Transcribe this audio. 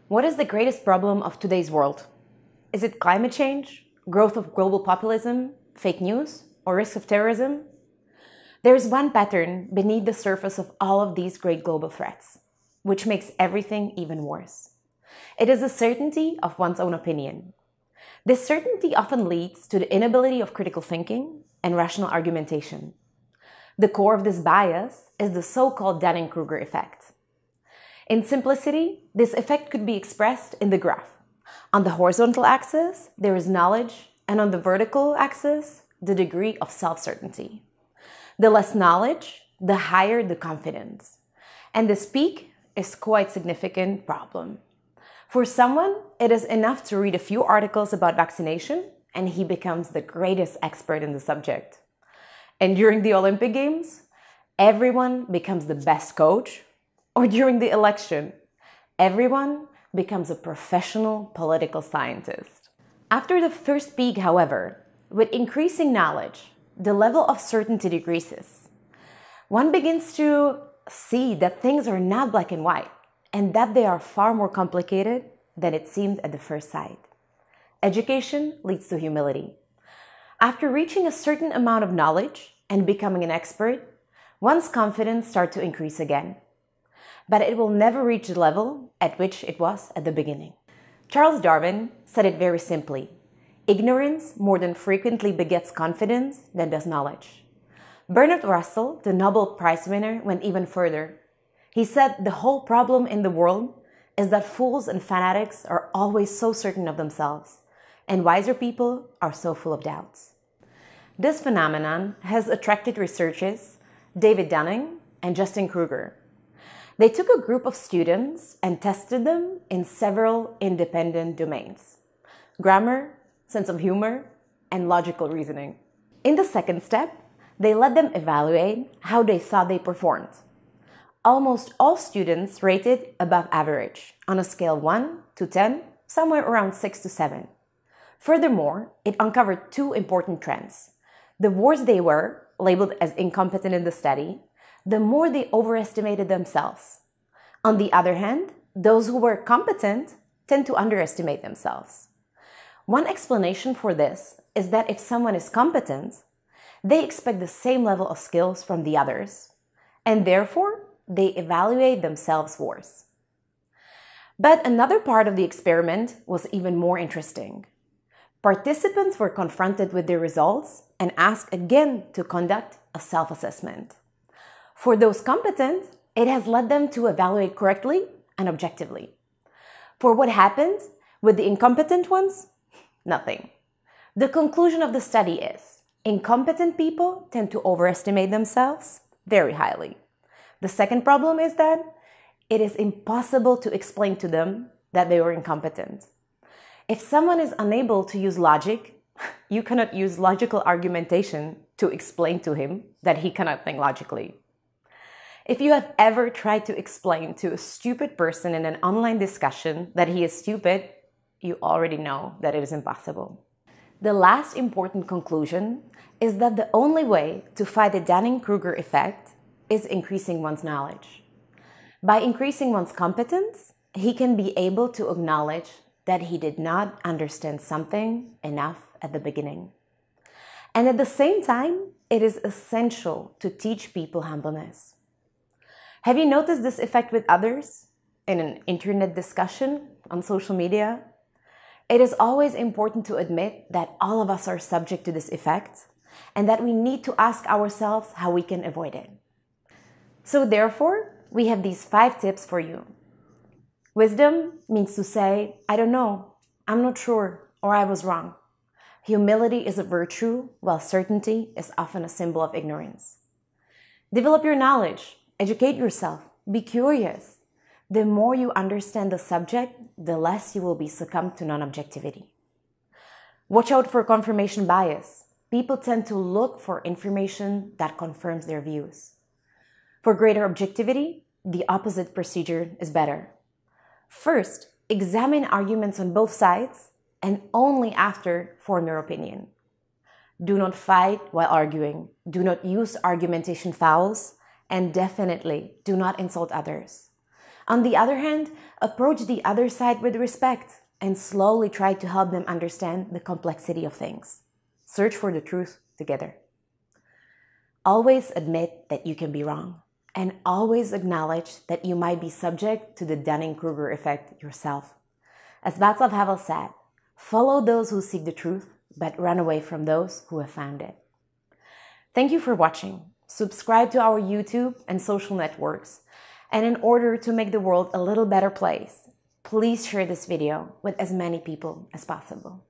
What is the greatest problem of today's world? Is it climate change, growth of global populism, fake news, or risk of terrorism? There is one pattern beneath the surface of all of these great global threats, which makes everything even worse. It is the certainty of one's own opinion. This certainty often leads to the inability of critical thinking and rational argumentation. The core of this bias is the so-called danningkruger effect. In simplicity, this effect could be expressed in the graph. On the horizontal axis, there is knowledge, and on the vertical axis, the degree of self-certainty. The less knowledge, the higher the confidence. And this peak is quite a significant problem. For someone, it is enough to read a few articles about vaccination, and he becomes the greatest expert in the subject. And during the Olympic Games, everyone becomes the best coach, or during the election, everyone becomes a professional political scientist. After the first peak, however, with increasing knowledge, the level of certainty decreases. One begins to see that things are not black and white, and that they are far more complicated than it seemed at the first sight. Education leads to humility. After reaching a certain amount of knowledge and becoming an expert, one's confidence starts to increase again. But it will never reach the level at which it was at the beginning. Charles Darwin said it very simply: ignorance more than frequently begets confidence than does knowledge. Bernard Russell, the Nobel Prize winner, went even further. He said the whole problem in the world is that fools and fanatics are always so certain of themselves, and wiser people are so full of doubts. This phenomenon has attracted researchers David Dunning and Justin Kruger. They took a group of students and tested them in several independent domains: grammar, sense of humor, and logical reasoning. In the second step, they let them evaluate how they thought they performed. Almost all students rated above average on a scale 1 to 10, somewhere around 6 to 7. Furthermore, it uncovered two important trends. The worse they were, labeled as incompetent in the study, the more they overestimated themselves. On the other hand, those who were competent tend to underestimate themselves. One explanation for this is that if someone is competent, they expect the same level of skills from the others, and therefore they evaluate themselves worse. But another part of the experiment was even more interesting. Participants were confronted with their results and asked again to conduct a self-assessment. For those competent, it has led them to evaluate correctly and objectively. For what happened with the incompetent ones? Nothing. The conclusion of the study is: incompetent people tend to overestimate themselves very highly. The second problem is that it is impossible to explain to them that they were incompetent. If someone is unable to use logic, you cannot use logical argumentation to explain to him that he cannot think logically. If you have ever tried to explain to a stupid person in an online discussion that he is stupid, you already know that it is impossible. The last important conclusion is that the only way to fight the Dunning-Kruger effect is increasing one's knowledge. By increasing one's competence, he can be able to acknowledge that he did not understand something enough at the beginning. And at the same time, it is essential to teach people humbleness. Have you noticed this effect with others? In an internet discussion, on social media? It is always important to admit that all of us are subject to this effect and that we need to ask ourselves how we can avoid it. So therefore, we have these 5 tips for you. Wisdom means to say, I don't know, I'm not sure, or I was wrong. Humility is a virtue, while certainty is often a symbol of ignorance. Develop your knowledge. Educate yourself. Be curious. The more you understand the subject, the less you will be succumbed to non-objectivity. Watch out for confirmation bias. People tend to look for information that confirms their views. For greater objectivity, the opposite procedure is better. First, examine arguments on both sides, and only after form your opinion. Do not fight while arguing. Do not use argumentation fouls. And definitely do not insult others. On the other hand, approach the other side with respect and slowly try to help them understand the complexity of things. Search for the truth together. Always admit that you can be wrong, and always acknowledge that you might be subject to the Dunning-Kruger effect yourself. As Václav Havel said, follow those who seek the truth, but run away from those who have found it. Thank you for watching. Subscribe to our YouTube and social networks. And in order to make the world a little better place, please share this video with as many people as possible.